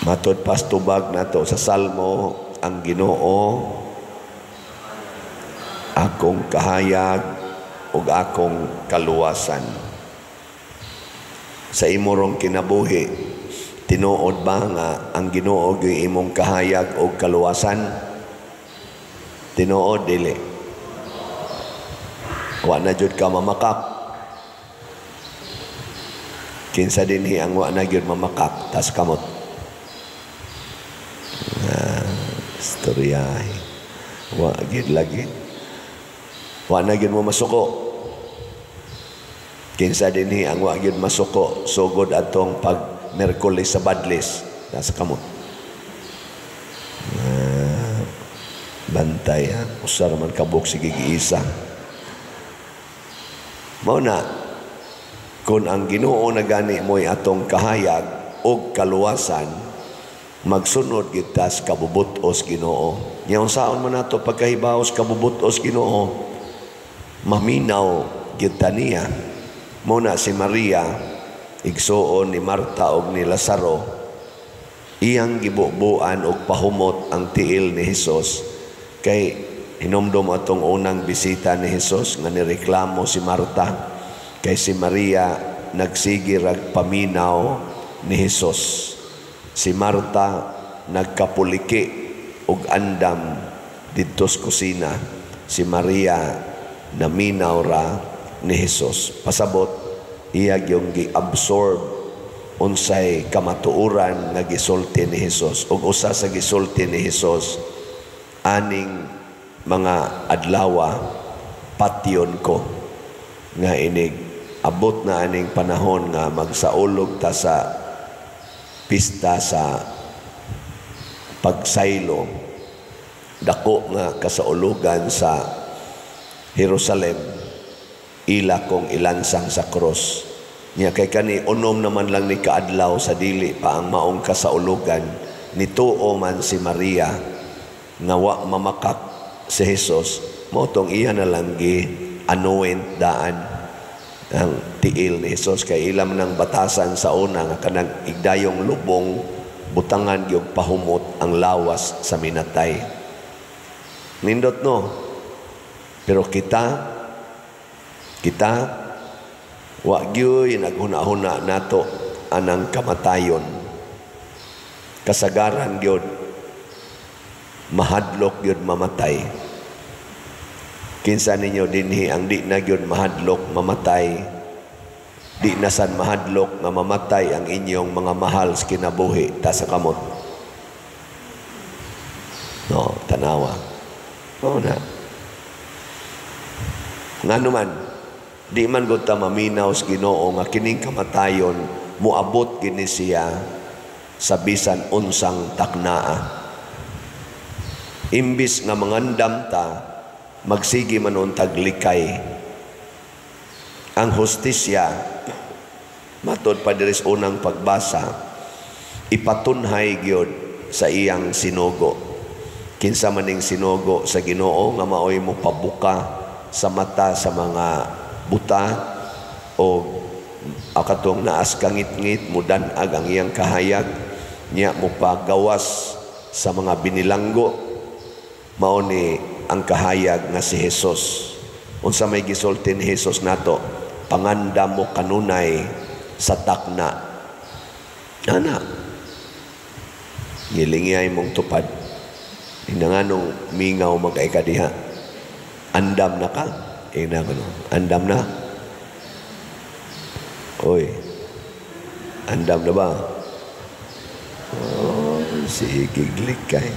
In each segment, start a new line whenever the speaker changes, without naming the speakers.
Matod pastubag nato sa Salmo, ang Ginoo akong kahayag ug akong kaluwasan. Sa imong kinabuhi, tinuod ba nga ang Ginoo gyud imong kahayag ug kaluwasan? Tinuod dili. Wa na jud ka mamakak. Kinsa dinhi ang wa na gyud mamakak tas kamot. Istoryahe. Wa gid lagi. Wa na gyud mo masuko. Kinsa dinhi ang wa gyud masuko sugod atong pag Miyerkules sa Badlis nasa kamot. Bantay ha. Usar man kabuk sige giisa. Mao na kung ang Ginoo na gani mo'y atong kahayag ug kaluwasan, magsunod kita sa kabubutos Ginoo. Nya unsaon man nato pagkahibaw sa kabubutos Ginoo? Maminaw kita niya. Muna si Maria, igsuon ni Marta og ni Lazaro, iyang gibubuan og pahumot ang tiil ni Hesus. Kay hinumdum atong unang bisita ni Hesus nga nireklamo si Marta. Kay si Maria nagsige rag paminaw ni Hesus. Si Marta nagkapuliki ug andam didto sa kusina. Si Maria naminaw ra ni Hesus. Pasabot iya gyung gi-absorb unsay kamatuoran nga gisulti ni Hesus. Ug usa sa gisulti ni Hesus, aning mga adlaw patyon ko nga inig abot na aning panahon nga magsaulog ta sa pista sa pagsaylo, dako nga kasaulugan sa Jerusalem, ila kong ilansang sa cross. Nya kay kani unom naman lang ni kaadlaw sa dili pa ang maong kasaulugan, nituo man si Maria nga wa mamakak si Hesus, mao tong iya na lang gi anoint daan ang tiil ni Hesus. Kay ilam ng batasan sa una nga kanang igdayong lubong butangan yung pahumot ang lawas sa minatay. Nindot no. Pero kita wa gyud naghuna-huna nato anang kamatayon. Kasagaran gyud mahadlok gyud mamatay. Kinsa ninyo dinhi ang di na gyud mahadlok mamatay, di na san mahadlok nga mamatay ang inyong mga mahal sa kinabuhi ta sa kamot. No, tanawa. No na. Ngano man, di man gud ta maminaw sa Ginoo nga kining kamatayon moabot gini siya sa bisan unsang taknaa. Imbis nga mangandam ta, magsigi manon taglikay. Ang hustisya, matod pa diri sa unang pagbasa, ipatunhay gyud sa iyang sinugo. Kinsa maning sinugo sa Ginoo nga maoy mo pabuka sa mata sa mga buta o akatong naas kangit-ngit mudan-ag ang iyang kahayag, niya mo pagawas sa mga binilanggo, mao ni ang kahayag nga si Hesus. Unsa may gisulti ni Hesus nato, pangandam mo kanunay sa takna. Ana, ngilingay mong tupad. Hinanganong mingaw magkaikadiha. Andam na ka? Andam na? Oy, andam na ba? Oh, sige, glikay.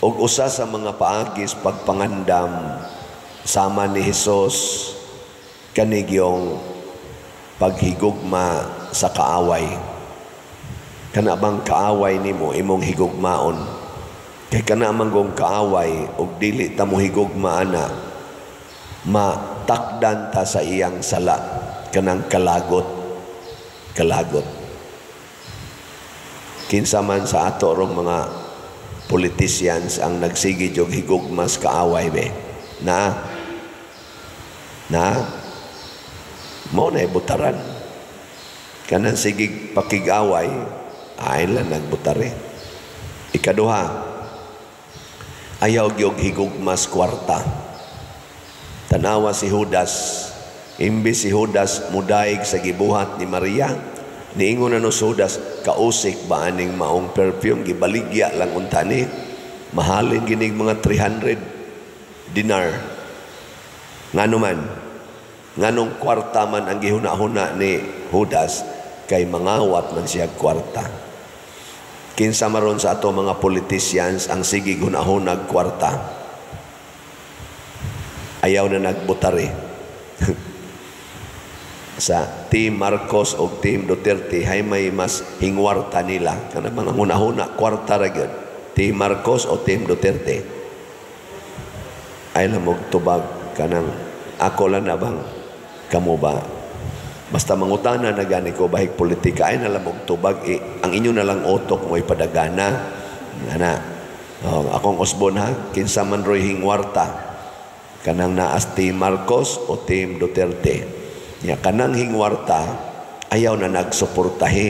Og usa sa mga paagis pagpangandam sama ni Hesus kanigyong paghigugma sa kaaway. Kana bang kaaway nimo imong higugmaon? Kay kana manggong kaaway og dili ta mo higugma ana, matakdan ta sa iyang sala kanang kalagot. Kinsa man sa ato rong mga politicians ang nagsigi jog higugmas kaaway be na mo na ibutaran kanang sige pakigaway ay lang nagbutari. Ikaduha, ayaw gyud higugmas kwarta. Tanawa si Judas, imbis si Judas mudaig sa gibuhat ni Maria, niingon na no Judas, kausik ba aning maong perfume, gibaligya lang untani, mahalin ginig mga 300 dinar. Ngano man, nganong kwarta man ang gihuna-huna ni Judas, kay mangawat man siya kwarta. Kinsa maron sa ato mga politicians ang sige hunahunag kwarta, ayaw na nagbutari. Sa Team Marcos o Team Duterte, hay may mas hingwarta nila. Kana mga hunahuna, kwarta ra gyud. Team Marcos o Team Duterte. Ay lamog tubag kanang ako lang na bang kamo ba? Basta mangutana na gani ko bahig politika ay nalamog tubag ang inyo na lang otok mo ipadagana. Ana. Akong Osbon ha, kinsa man roy hingwarta. Kanang naas Team Marcos o Team Duterte. Ya kanang hingwarta ayaw na nagsuportahi.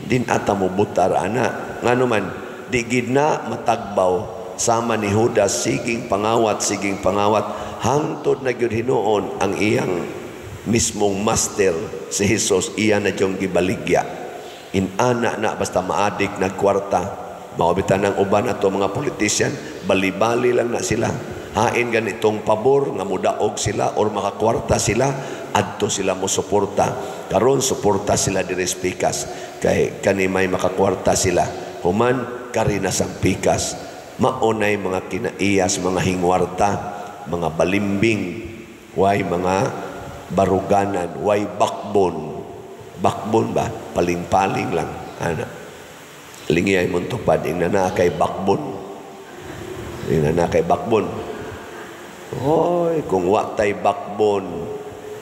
Din ata mo butar ana. Ngano man di gid na matagbaw sama ni Judas siging pangawat hangtod na gyud hinuon ang iyang mismong master si Jesus, iya na diyong gibaligya. Inana na basta maadik nagkwarta. Maubitan ng uban ato mga politician, bali-bali lang na sila. Hain ganitong pabor nga mudaog sila or makakwarta sila, adto sila mo suporta. Karon suporta sila diri sa pikas kay kanimay makakwarta sila. Human karina sang pikas. Maunay mga kinaiyas, mga hingwarta, mga balimbing, way mga baruganan, way backbone. Backbone ba? Paling-paling lang. Ana. Lingiyay mong tupad, ingna kay backbone. Ingna kay backbone. Hoy, kung watay backbone,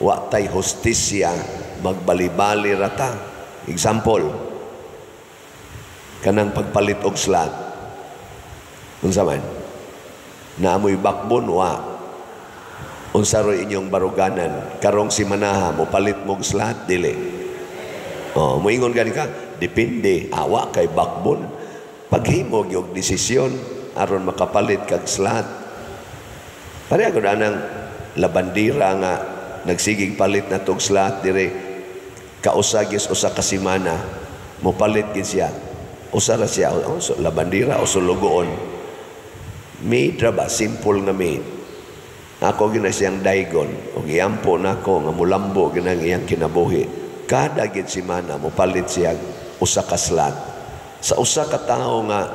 watay hostisya, magbali-bali rata. Example, kanang pagpalit og slot. Unsa man? Naamoy backbone, wa. Unsa roy inyong baruganan? Karong si manaha, mo palit mong slot, dili. Moingon gani ka, depende, awa kay backbone. Paghimog yung desisyon, aron makapalit kag slot. Pareha ko na ng labandira nga, nagsigig palit na tog slot, dire, kausagis usa ka semana, mo palit gid siya. Usa ra siya, labandira o sulugoon. Maid ra ba? Simple nga maid. Ako gina siyang daigon. O giampo na ako nga mulambo ginang iyang kinabuhi. Kada gid semana mo palit siya usa ka slot. Sa usa ka tawo nga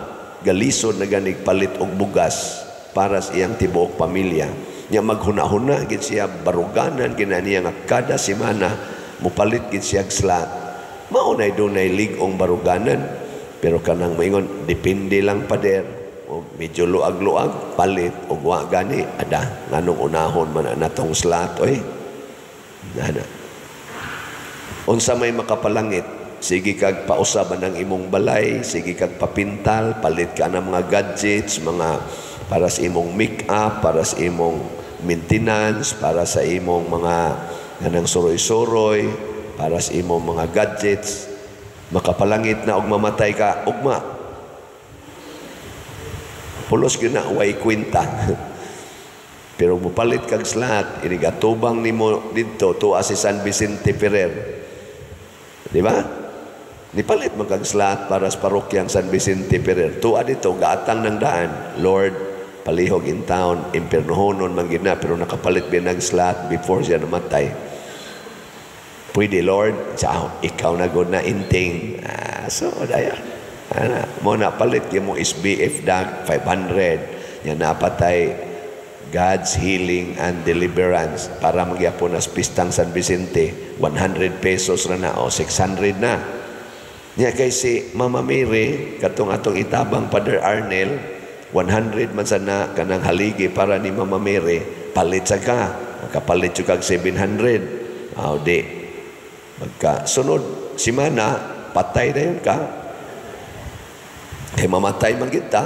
galisod na ganig palit og bugas para sa iyang tibuok pamilya. Nya maghuna-huna gid siya baruganan gina niya nga kada semana mo palit gid siya slot. Maunay dunay ligong baruganan pero kanang moingon depende lang pader. O medyo luag-luag, palit, o wa gani, ada, nganong unahon man na tong slot, oy. Nana. Unsa may makapalangit, sige kag pausaban ng imong balay, sige kag papintal, palit ka ng mga gadgets, mga para sa imong make-up, para sa imong maintenance, para sa imong mga ganang suroy-suroy, para sa imong mga gadgets. Makapalangit na og mamatay ka, ugma. Pulos yun na, way kwenta. Pero mupalit kag slot, inigatubang ni mo dito, tuwa si San Vicente Ferrer. Di ba? Nipalit mo kag slot para sa parokyang San Vicente Ferrer. Tuwa dito, gaatang ng daan. Lord, palihog in town, impernohonon man gina, pero nakapalit ba ng slot before siya namatay. Pwede, Lord, ciao, ikaw na good na inting. So, daya. Mo na palit yung mo SBF DAG 500 yan napatay God's Healing and Deliverance para magyapon as pistang San Vicente 100 pesos na o 600 na niya kay si Mama Mary katong atong itabang Father Arnel 100 man sana kanang haligi para ni Mama Mary palit sa ka makapalit yung kag 700 di magka sunod simana patay na yun ka kay mamatay man kita,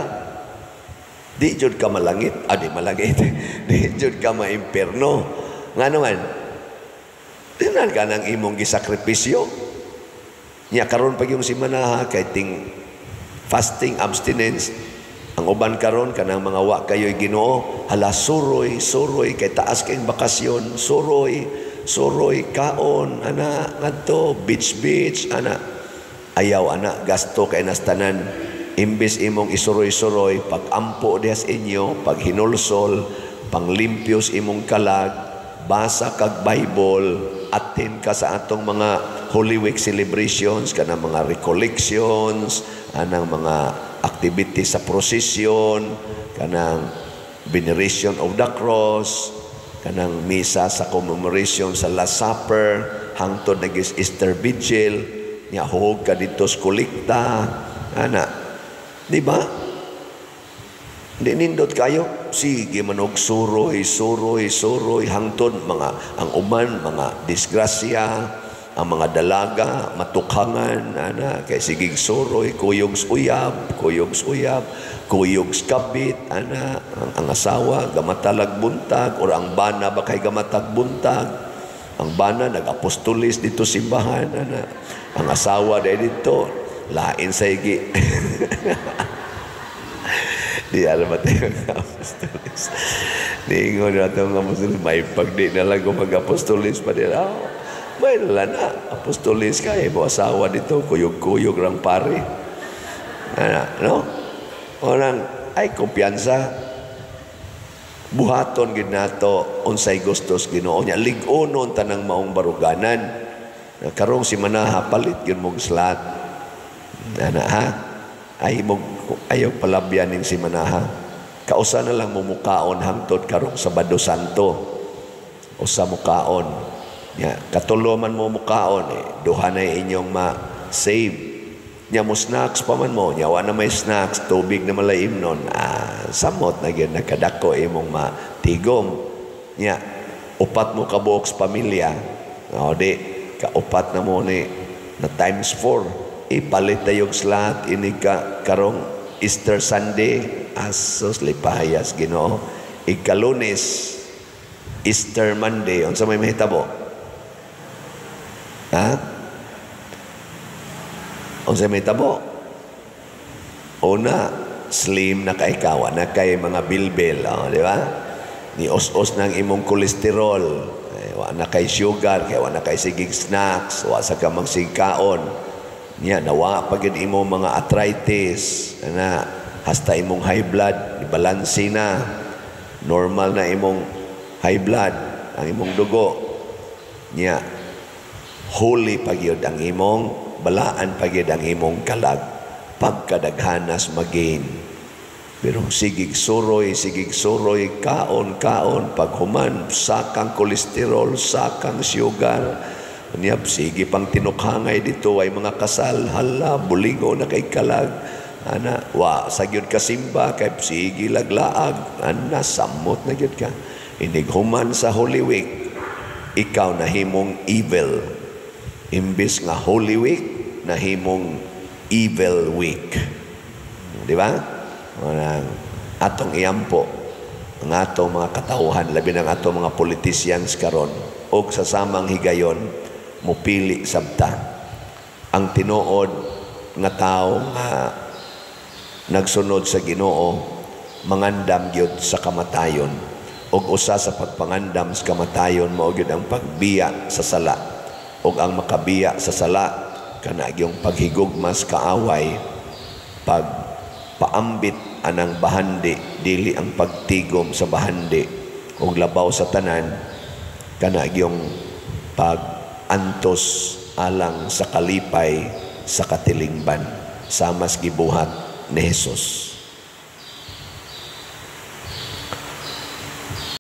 di jud ka malangit, di malangit, di jud ka maimperno. Nga naman, dinan ka ng imong gisakripisyo. Nya karon pag yung si manaha kay ting fasting abstinence, ang uban karon kanang mga wa kayo'y Ginoo, hala suroy kay taas kayong bakasyon, suroy kaon ana ngadto beach ana, ayaw ana gasto kay nastanan. Imbes imong isuroy pag ampo dihas inyo, pag hinulsol, panglimpyos imong kalag, basa kag Bible, attend ka sa atong mga Holy Week celebrations, kanang mga recollections, anang mga activities sa procession, kanang veneration of the cross, kanang misa sa commemoration sa Last Supper, hangtod nagis Easter Vigil, nya huwag ka dito sa kolekta, ana. Di ba? Di nindot kayo, sige manog suroy, hangtod mga, ang uman, mga disgrasya, ang mga dalaga, matukhangan, ana, kay sigig suroy, kuyog uyab, kuyog kabit, ana, ang asawa, gamatalag buntag, or ang bana ba kay gamatag buntag, ang bana, nag-apostolis dito simbahan, ana, ang asawa dahil dito, lain sa igi. Di alam at yung apostolis. Niingon na itong apostolis, may pagdi na lang kung mag-apostolis pa din. Oh, may na, apostolis ka, mo asawa dito, kuyog-kuyog rang pare. No? Orang, ay kumpiyansa, buhaton gid nato unsay gustos Ginoo niya, lig-onon tanang maong baruganan. Karong si manaha palit gyud mong slat. Ana ha? Ayaw palabyanin si manaha. Kausa na lang mumukaon hangtod karong Sabado Santo. Usa mukaon. Ya, katuloman mo mukaon duha na inyong ma-save. Nya mo snacks pa man mo, nya wa na may snacks, tubig na malaim nun. Samot na gyud nakadako imong matigom. Nya upat mo ka buok sa pamilya. O di kaupat na mo ni na times 4. Ipalit tayong slat ini ka karong Easter Sunday, asos lipahayas Ginoo. Ika-Lunes, Easter Monday, unsa may mahitabo? Ha? Unsa may mahitabo? Una, slim na kay kawa, na kay mga bilbil, di ba? Ni os-os ng imong kolesterol, wa na kay sugar, kay wa na kay sigig snacks, wa sa kamang sigkaon. Niya, nawa pagin imo mga arthritis, na hasta imong high blood, ibalansi na, normal na imong high blood, ang imong dugo. Niya, holy pagyod ang imong, balaan pagyod ang imong kalag, pagkadaghanas magain. Pero sigig suroy, kaon, paghuman, sakang kolesterol, sakang sugar, niyap, sige pang tinukhangay dito ay mga kasal, hala, buligo na kay kalag, ana, wa, sagyod ka simba, kay sige laglaag, ana, samot na gyud ka. Inighuman sa Holy Week, ikaw nahimong evil. Imbis nga Holy Week, nahimong evil week. Di ba? Atong iyampo, ang atong mga katauhan, labi ng atong mga politicians karon, o sa samang higayon, mupili sabta ang tinuod nga tao nga nagsunod sa Ginoo, mangandam gyud sa kamatayon, ug usa sa pagpangandam sa kamatayon mao gyud ang pagbiya sa sala, ug ang makabiya sa sala kana gyung paghigugmas kaaway, pagpaambit anang bahandi, dili ang pagtigom sa bahandi ug labaw sa tanan, kana gyung antos alang sa kalipay sa katilingban, samas gibuhat ni Jesus.